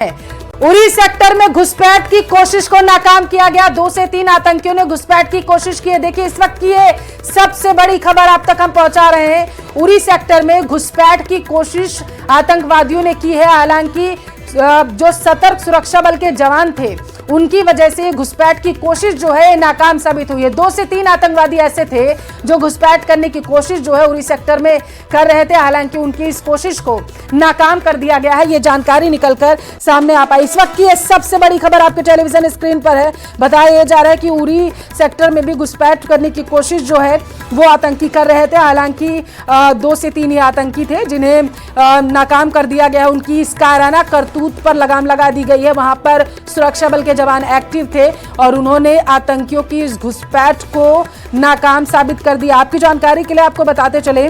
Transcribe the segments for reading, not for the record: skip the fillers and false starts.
Uri sector में घुसपैठ की कोशिश को नाकाम किया गया। 2 से 3 आतंकियों ने घुसपैठ की कोशिश की है। देखिए इस वक्त की ये सबसे बड़ी खबर आप तक हम पहुंचा रहे हैं। उरी सेक्टर में घुसपैठ की कोशिश आतंकवादियों ने की है। हालांकि जो सतर्क सुरक्षा बल के जवान थे उनकी वजह से घुसपैठ की कोशिश जो है नाकाम साबित हुई है। 2 से 3 आतंकवादी ऐसे थे जो घुसपैठ करने की कोशिश जो है उरी सेक्टर में कर रहे थे। हालांकि उनकी इस कोशिश को नाकाम कर दिया गया है। ये जानकारी निकलकर सामने आ पाई। इस वक्त की ये सबसे बड़ी खबर आपके टेलीविजन स्क्रीन पर है। बताया जा रहा है कि उरी सेक्टर में भी घुसपैठ करने की कोशिश जो है वो आतंकी कर रहे थे। हालांकि 2 से 3 ही आतंकी थे जिन्हें नाकाम कर दिया गया। उनकी इस कायराना करतूत पर लगाम लगा दी गई है। वहां पर सुरक्षा बल के जवान एक्टिव थे और उन्होंने आतंकियों की इस घुसपैठ को नाकाम साबित कर दिया। आपकी जानकारी के लिए आपको बताते चले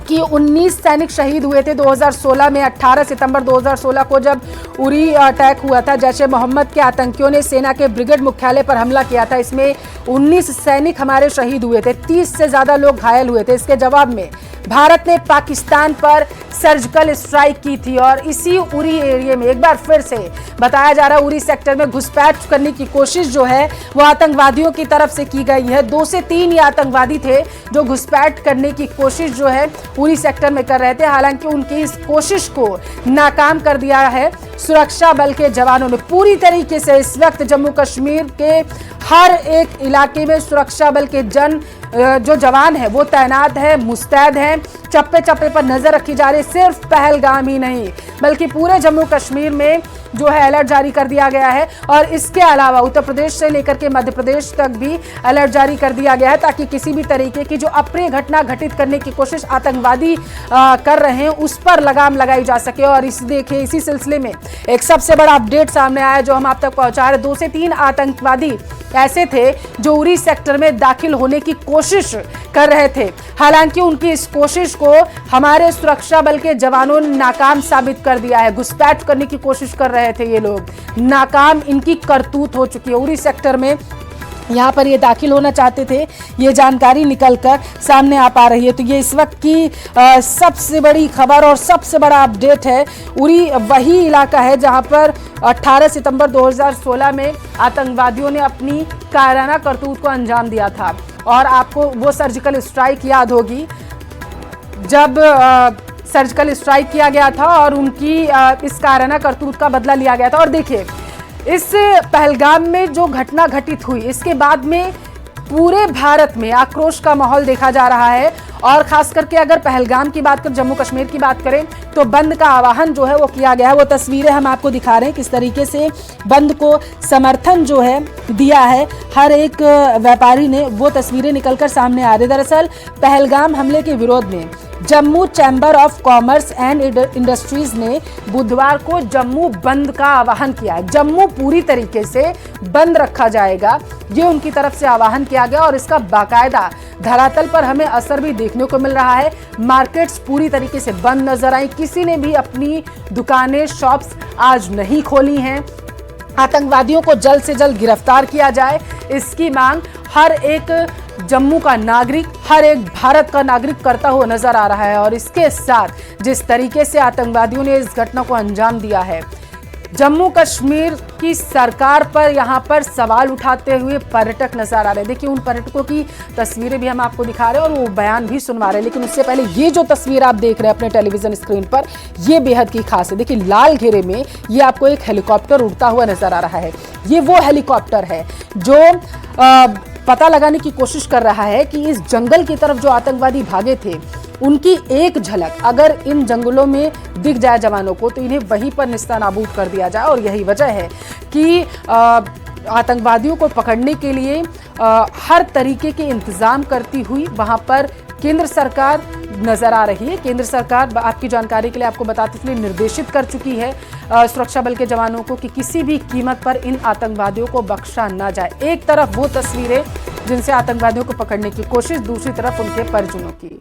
कि 19 सैनिक शहीद हुए थे 2016 में। 18 सितंबर 2016 को जब उरी अटैक हुआ था, जैश-ए मोहम्मद के आतंकियों ने सेना के ब्रिगेड मुख्यालय पर हमला किया था। इसमें 19 सैनिक हमारे शहीद हुए थे, 30 से ज्यादा लोग घायल हुए थे। इसके जवाब में भारत ने पाकिस्तान पर सर्जिकल स्ट्राइक की थी और इसी उरी एरिया में एक बार फिर से बताया जा रहा है उरी सेक्टर में घुसपैठ करने की कोशिश जो है वो आतंकवादियों की तरफ से की गई है। 2 से 3 ये आतंकवादी थे जो घुसपैठ करने की कोशिश जो है उरी सेक्टर में कर रहे थे। हालांकि उनकी इस कोशिश को नाकाम कर दिया है सुरक्षा बल के जवानों ने। पूरी तरीके से इस वक्त जम्मू कश्मीर के हर एक इलाके में सुरक्षा बल के जो जवान है वो तैनात है, मुस्तैद हैं। चप्पे चप्पे पर नजर रखी जा रही है। सिर्फ पहलगाम ही नहीं बल्कि पूरे जम्मू कश्मीर में जो है अलर्ट जारी कर दिया गया है और इसके अलावा उत्तर प्रदेश से लेकर के मध्य प्रदेश तक भी अलर्ट जारी कर दिया गया है ताकि किसी भी तरीके की जो अप्रिय घटना घटित करने की कोशिश आतंकवादी कर रहे हैं उस पर लगाम लगाई जा सके। और देखिए इसी सिलसिले में एक सबसे बड़ा अपडेट सामने आया जो हम आप तक पहुंचा रहे। 2 से 3 आतंकवादी ऐसे थे जो उरी सेक्टर में दाखिल होने की कोशिश कर रहे थे। हालांकि उनकी इस कोशिश को हमारे सुरक्षा बल के जवानों ने नाकाम साबित कर दिया है। घुसपैठ करने की कोशिश कर रहे थे ये लोग, नाकाम इनकी करतूत हो चुकी है। उरी सेक्टर में यहाँ पर ये दाखिल होना चाहते थे, ये जानकारी निकलकर सामने आ पा रही है। तो ये इस वक्त की सबसे बड़ी खबर और सबसे बड़ा अपडेट है। उरी वही इलाका है जहाँ पर 18 सितंबर 2016 में आतंकवादियों ने अपनी कायराना करतूत को अंजाम दिया था। और आपको वो सर्जिकल स्ट्राइक याद होगी जब सर्जिकल स्ट्राइक किया गया था और उनकी इस कायराना करतूत का बदला लिया गया था। और देखिए इस पहलगाम में जो घटना घटित हुई इसके बाद में पूरे भारत में आक्रोश का माहौल देखा जा रहा है। और खास करके अगर पहलगाम की बात करें, जम्मू कश्मीर की बात करें तो बंद का आह्वान जो है वो किया गया है। वो तस्वीरें हम आपको दिखा रहे हैं किस तरीके से बंद को समर्थन जो है दिया है हर एक व्यापारी ने। वो तस्वीरें निकलकर सामने आ रही। दरअसल पहलगाम हमले के विरोध में Jammu chamber of commerce and industries ने बुधवार को जम्मू बंद का आह्वान किया है। जम्मू पूरी तरीके से बंद रखा जाएगा, ये उनकी तरफ से आह्वान किया गया और इसका बाकायदा धरातल पर हमें असर भी देखने को मिल रहा है। मार्केट्स पूरी तरीके से बंद नजर आई। किसी ने भी अपनी दुकानें, शॉप्स आज नहीं खोली हैं। आतंकवादियों को जल्द से जल्द गिरफ्तार किया जाए, इसकी मांग हर एक जम्मू का नागरिक, हर एक भारत का नागरिक करता हुआ नजर आ रहा है। और इसके साथ जिस तरीके से आतंकवादियों ने इस घटना को अंजाम दिया है, जम्मू कश्मीर की सरकार पर यहाँ पर सवाल उठाते हुए पर्यटक नजर आ रहे हैं। देखिए उन पर्यटकों की तस्वीरें भी हम आपको दिखा रहे हैं और वो बयान भी सुनवा रहे हैं। लेकिन उससे पहले ये जो तस्वीर आप देख रहे हैं अपने टेलीविजन स्क्रीन पर, ये बेहद की खास है। देखिए लाल घेरे में ये आपको एक हेलीकॉप्टर उड़ता हुआ नजर आ रहा है। ये वो हेलीकॉप्टर है जो पता लगाने की कोशिश कर रहा है कि इस जंगल की तरफ जो आतंकवादी भागे थे उनकी एक झलक अगर इन जंगलों में दिख जाए जवानों को तो इन्हें वहीं पर निस्तानाबूद कर दिया जाए। और यही वजह है कि आतंकवादियों को पकड़ने के लिए हर तरीके के इंतजाम करती हुई वहां पर केंद्र सरकार नजर आ रही है। केंद्र सरकार आपकी जानकारी के लिए आपको बताते चलिए निर्देशित कर चुकी है सुरक्षा बल के जवानों को कि किसी भी कीमत पर इन आतंकवादियों को बख्शा ना जाए। एक तरफ वो तस्वीरें जिनसे आतंकवादियों को पकड़ने की कोशिश, दूसरी तरफ उनके परिजनों की।